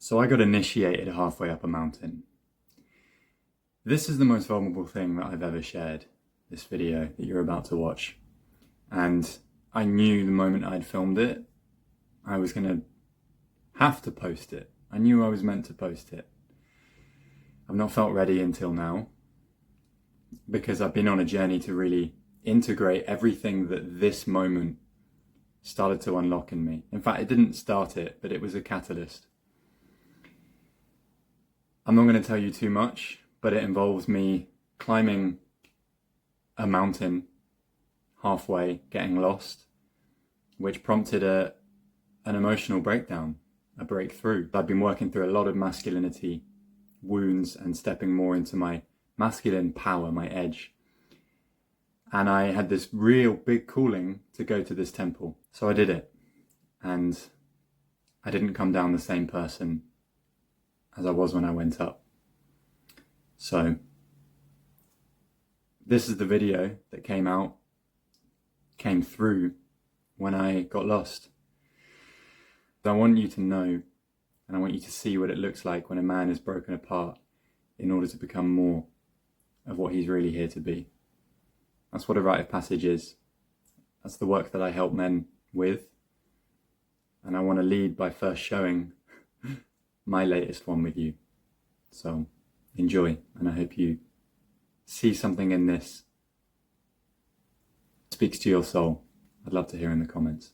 So I got initiated halfway up a mountain. This is the most vulnerable thing that I've ever shared, this video that you're about to watch. And I knew the moment I'd filmed it, I was going to have to post it. I knew I was meant to post it. I've not felt ready until now, because I've been on a journey to really integrate everything that this moment started to unlock in me. In fact, it didn't start it, but it was a catalyst. I'm not going to tell you too much, but it involves me climbing a mountain halfway, getting lost, which prompted an emotional breakdown, a breakthrough. I've been working through a lot of masculinity wounds and stepping more into my masculine power, my edge. And I had this real big calling to go to this temple. So I did it. And I didn't come down the same person as I was when I went up. So this is the video that came through when I got lost. I want you to know, and I want you to see what it looks like when a man is broken apart in order to become more of what he's really here to be. That's what a rite of passage is. That's the work that I help men with. And I want to lead by first showing my latest one with you. So enjoy, and I hope you see something in this that speaks to your soul. I'd love to hear in the comments.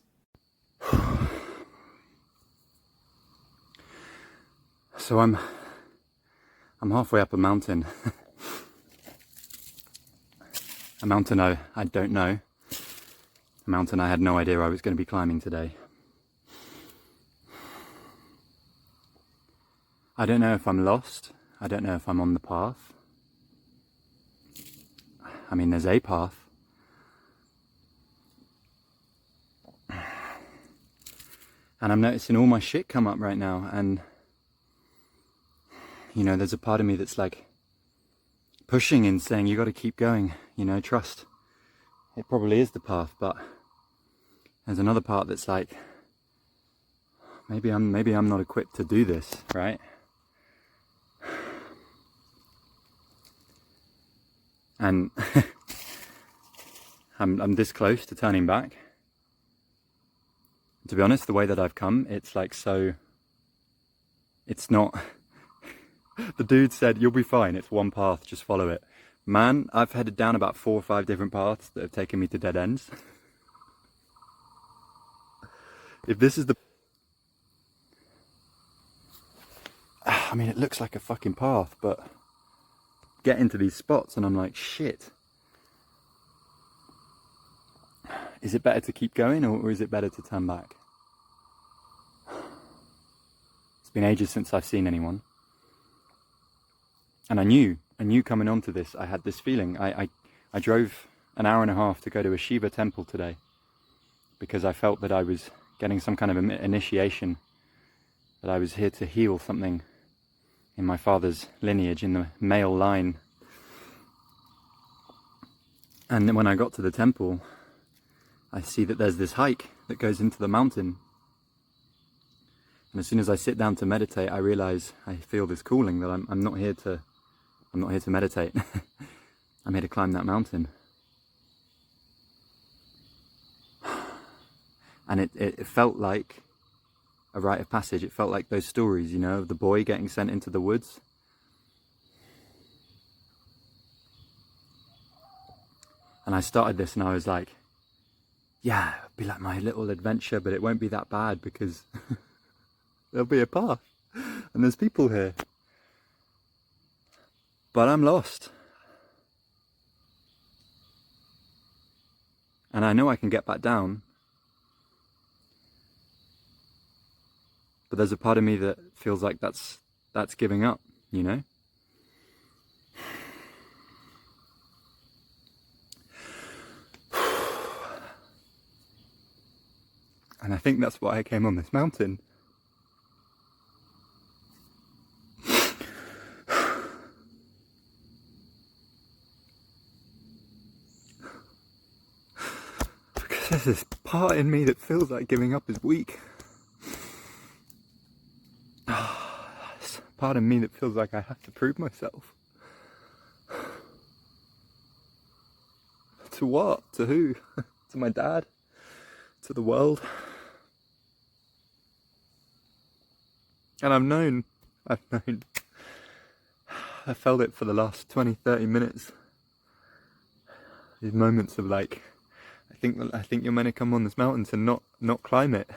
So I'm halfway up a mountain. A mountain I don't know. A mountain I had no idea I was going to be climbing today. I don't know if I'm lost. I don't know if I'm on the path. I mean, there's a path. And I'm noticing all my shit come up right now, and you know, there's a part of me that's like pushing and saying, you got to keep going, you know, trust. It probably is the path, but there's another part that's like, maybe I'm not equipped to do this, right? And I'm this close to turning back. To be honest, the way that I've come, it's like it's not. The dude said, you'll be fine, it's one path, just follow it. Man, I've headed down about 4 or 5 different paths that have taken me to dead ends. If this is the... I mean, it looks like a fucking path, but get into these spots and I'm like, shit. Is it better to keep going, or is it better to turn back? It's been ages since I've seen anyone. And I knew coming onto this, I had this feeling. I drove an hour and a half to go to a Shiva temple today because I felt that I was getting some kind of initiation, that I was here to heal something in my father's lineage, in the male line. And then when I got to the temple, I see that there's this hike that goes into the mountain. And as soon as I sit down to meditate, I realize, I feel this calling that I'm not here to meditate. I'm here to climb that mountain. And it felt like a rite of passage. It felt like those stories, you know, of the boy getting sent into the woods. And I started this and I was like, yeah, it'll be like my little adventure, but it won't be that bad because there'll be a path and there's people here. But I'm lost. And I know I can get back down. But there's a part of me that feels like that's giving up, you know? And I think that's why I came on this mountain. There's this part in me that feels like giving up is weak. part of me that feels like I have to prove myself. To what? To who? To my dad? To the world? And I've felt it for the last 20, 30 minutes. These moments of like, I think you're meant to come on this mountain to not climb it.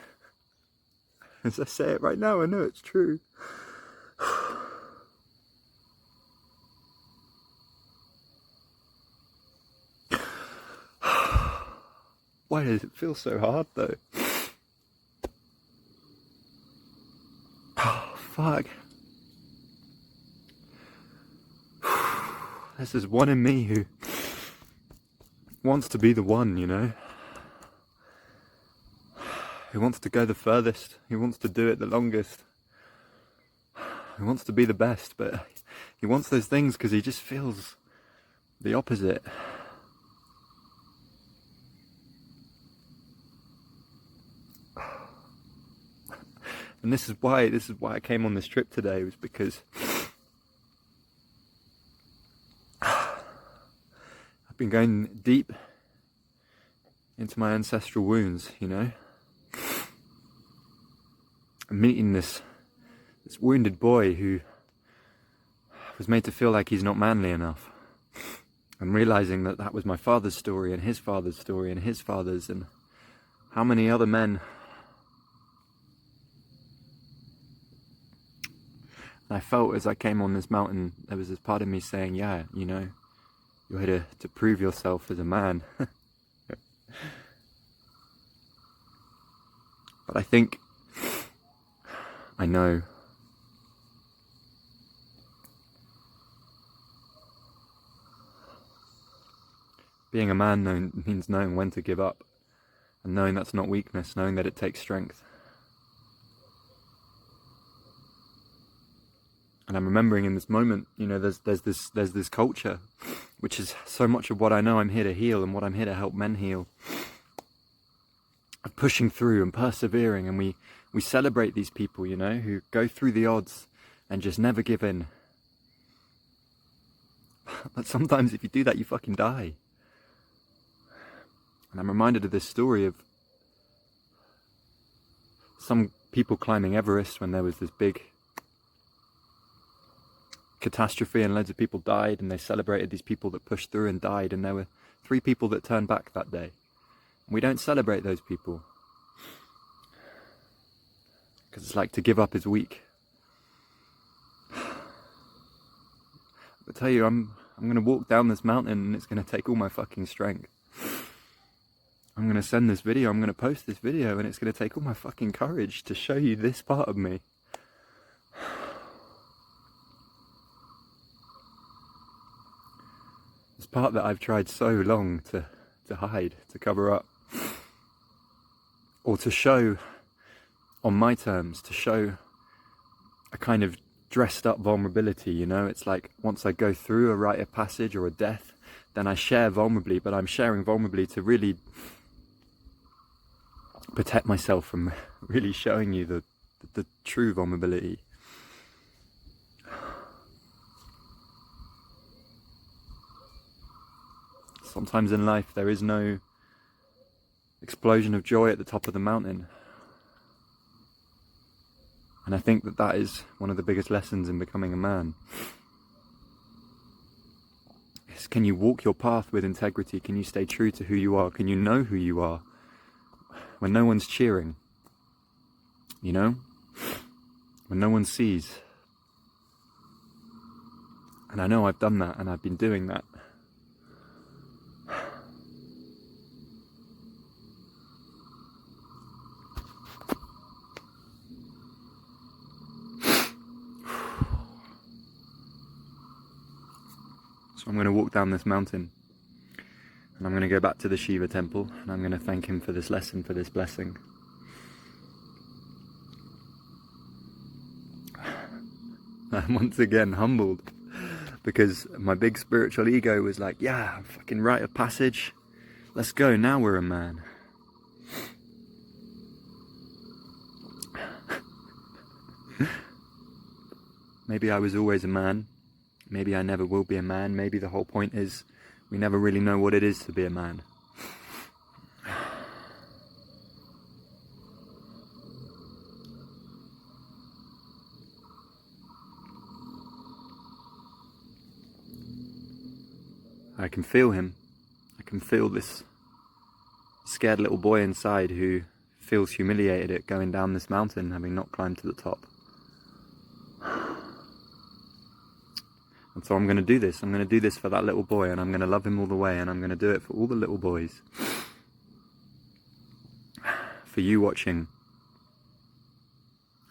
As I say it right now, I know it's true. Why does it feel so hard though? Oh, fuck. There's this one in me who wants to be the one, you know? Who wants to go the furthest, who wants to do it the longest, who wants to be the best, but he wants those things because he just feels the opposite. And this is why I came on this trip today, was because I've been going deep into my ancestral wounds, you know? I'm meeting this wounded boy who was made to feel like he's not manly enough. I'm realizing that that was my father's story and his father's story and his father's, and how many other men. And I felt as I came on this mountain, there was this part of me saying, yeah, you know, you're here to prove yourself as a man. But I think, I know, being a man means knowing when to give up, and knowing that's not weakness, knowing that it takes strength. And I'm remembering in this moment, you know, there's this culture, which is so much of what I know I'm here to heal and what I'm here to help men heal, of pushing through and persevering, and we celebrate these people, you know, who go through the odds and just never give in. But sometimes if you do that, you fucking die. And I'm reminded of this story of some people climbing Everest when there was this big catastrophe and loads of people died, and they celebrated these people that pushed through and died, and there were 3 people that turned back that day. And we don't celebrate those people, because it's like to give up is weak. I tell you, I'm going to walk down this mountain and it's going to take all my fucking strength. I'm going to send this video, I'm going to post this video, and it's going to take all my fucking courage to show you this part of me. This part that I've tried so long to hide, to cover up. Or to show on my terms, to show a kind of dressed up vulnerability, you know? It's like once I go through a rite of passage or a death, then I share vulnerably, but I'm sharing vulnerably to really protect myself from really showing you the true vulnerability. Sometimes in life there is no explosion of joy at the top of the mountain. And I think that is one of the biggest lessons in becoming a man. Is, can you walk your path with integrity? Can you stay true to who you are? Can you know who you are when no one's cheering? You know? When no one sees. And I know I've done that, and I've been doing that. So I'm going to walk down this mountain, and I'm going to go back to the Shiva temple, and I'm going to thank him for this lesson, for this blessing. I'm once again humbled, because my big spiritual ego was like, yeah, fucking rite of passage, let's go, now we're a man. Maybe I was always a man. Maybe I never will be a man. Maybe the whole point is we never really know what it is to be a man. I can feel him. I can feel this scared little boy inside who feels humiliated at going down this mountain, having not climbed to the top. And so I'm going to do this. I'm going to do this for that little boy, and I'm going to love him all the way, and I'm going to do it for all the little boys. For you watching,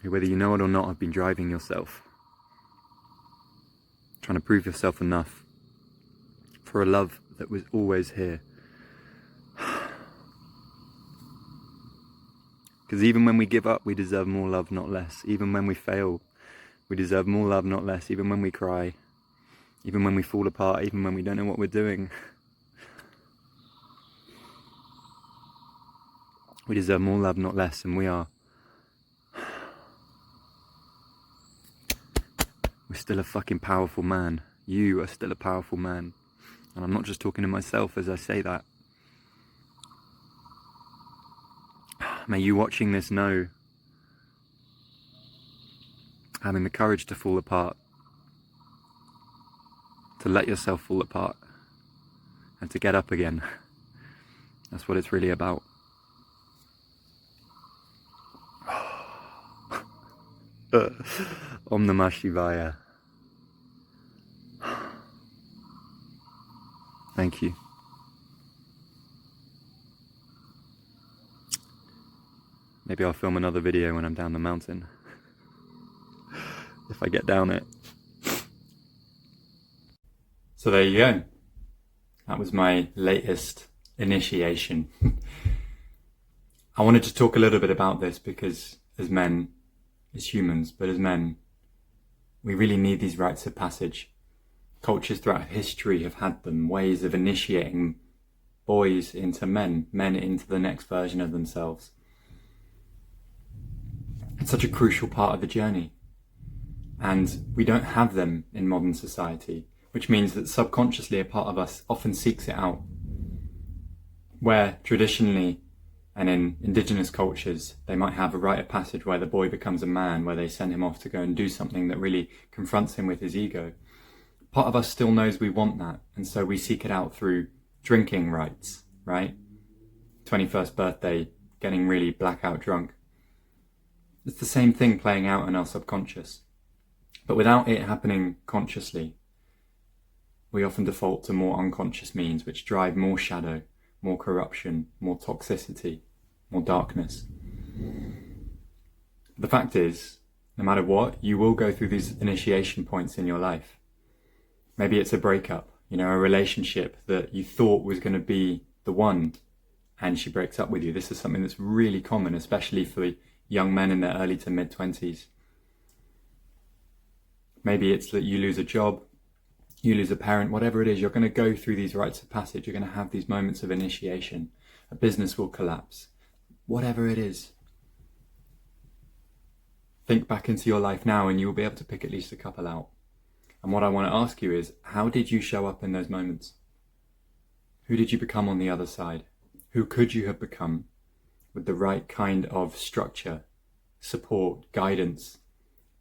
who, whether you know it or not, have been driving yourself, trying to prove yourself enough for a love that was always here. Because even when we give up, we deserve more love, not less. Even when we fail, we deserve more love, not less. Even when we cry, even when we fall apart, even when we don't know what we're doing, we deserve more love, not less. And we're still a fucking powerful man. You are still a powerful man. And I'm not just talking to myself as I say that. May you watching this know, having the courage to fall apart, to let yourself fall apart, and to get up again. That's what it's really about. Om Namah Shivaya. Thank you. Maybe I'll film another video when I'm down the mountain. If I get down it. So there you go. That was my latest initiation. I wanted to talk a little bit about this because as men, as humans, but as men, we really need these rites of passage. Cultures throughout history have had them, ways of initiating boys into men, men into the next version of themselves. It's such a crucial part of the journey. And we don't have them in modern society, which means that subconsciously a part of us often seeks it out. Where traditionally, and in indigenous cultures, they might have a rite of passage where the boy becomes a man, where they send him off to go and do something that really confronts him with his ego. Part of us still knows we want that, and so we seek it out through drinking rites, right? 21st birthday, getting really blackout drunk. It's the same thing playing out in our subconscious. But without it happening consciously, we often default to more unconscious means which drive more shadow, more corruption, more toxicity, more darkness. The fact is, no matter what, you will go through these initiation points in your life. Maybe it's a breakup, a relationship that you thought was going to be the one, and she breaks up with you. This is something that's really common, especially for young men in their early to mid-20s. Maybe it's that you lose a job, you lose a parent, whatever it is, you're going to go through these rites of passage. You're going to have these moments of initiation. A business will collapse. Whatever it is. Think back into your life now and you will be able to pick at least a couple out. And what I want to ask you is, how did you show up in those moments? Who did you become on the other side? Who could you have become with the right kind of structure, support, guidance,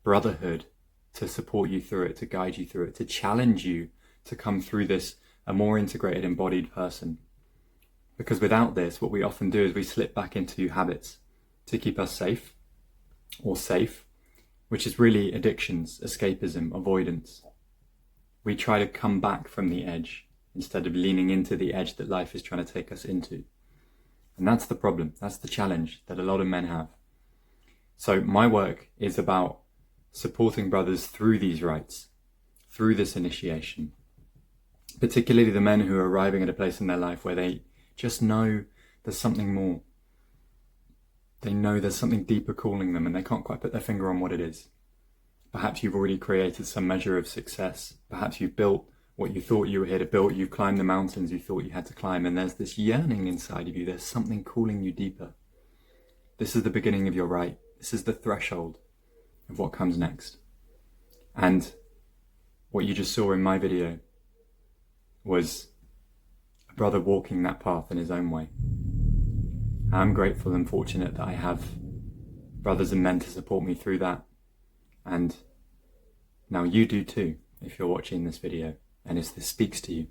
brotherhood to support you through it, to guide you through it, to challenge you to come through this a more integrated, embodied person? Because without this, what we often do is we slip back into habits to keep us safe, which is really addictions, escapism, avoidance. We try to come back from the edge instead of leaning into the edge that life is trying to take us into. And that's the problem. That's the challenge that a lot of men have. So my work is about supporting brothers through these rites, through this initiation, particularly the men who are arriving at a place in their life where they just know there's something more. They know there's something deeper calling them and they can't quite put their finger on what it is. Perhaps you've already created some measure of success. Perhaps you've built what you thought you were here to build. You've climbed the mountains you thought you had to climb, and there's this yearning inside of you. There's something calling you deeper. This is the beginning of your rite. This is the threshold of what comes next. And what you just saw in my video was a brother walking that path in his own way. I'm grateful and fortunate that I have brothers and men to support me through that. And now you do too, if you're watching this video and if this speaks to you.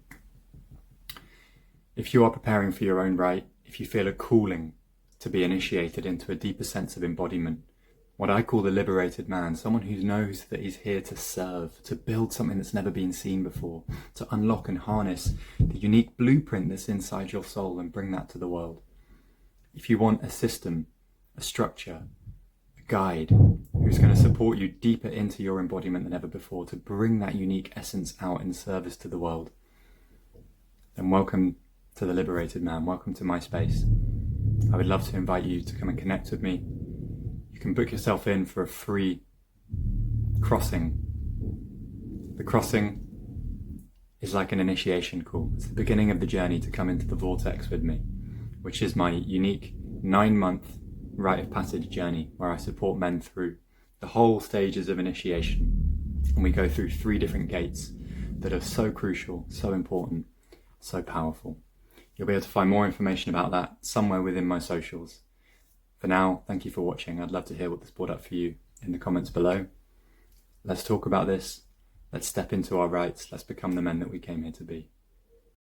If you are preparing for your own rite, if you feel a calling to be initiated into a deeper sense of embodiment, what I call the liberated man, someone who knows that he's here to serve, to build something that's never been seen before, to unlock and harness the unique blueprint that's inside your soul and bring that to the world. If you want a system, a structure, a guide who's going to support you deeper into your embodiment than ever before, to bring that unique essence out in service to the world, then welcome to the Liberated Man, welcome to my space. I would love to invite you to come and connect with me. You can book yourself in for a free crossing. The crossing is like an initiation call. It's the beginning of the journey to come into the vortex with me, which is my unique 9-month rite of passage journey where I support men through the whole stages of initiation. And we go through 3 different gates that are so crucial, so important, so powerful. You'll be able to find more information about that somewhere within my socials. For now, thank you for watching. I'd love to hear what this brought up for you in the comments below. Let's talk about this. Let's step into our rights. Let's become the men that we came here to be.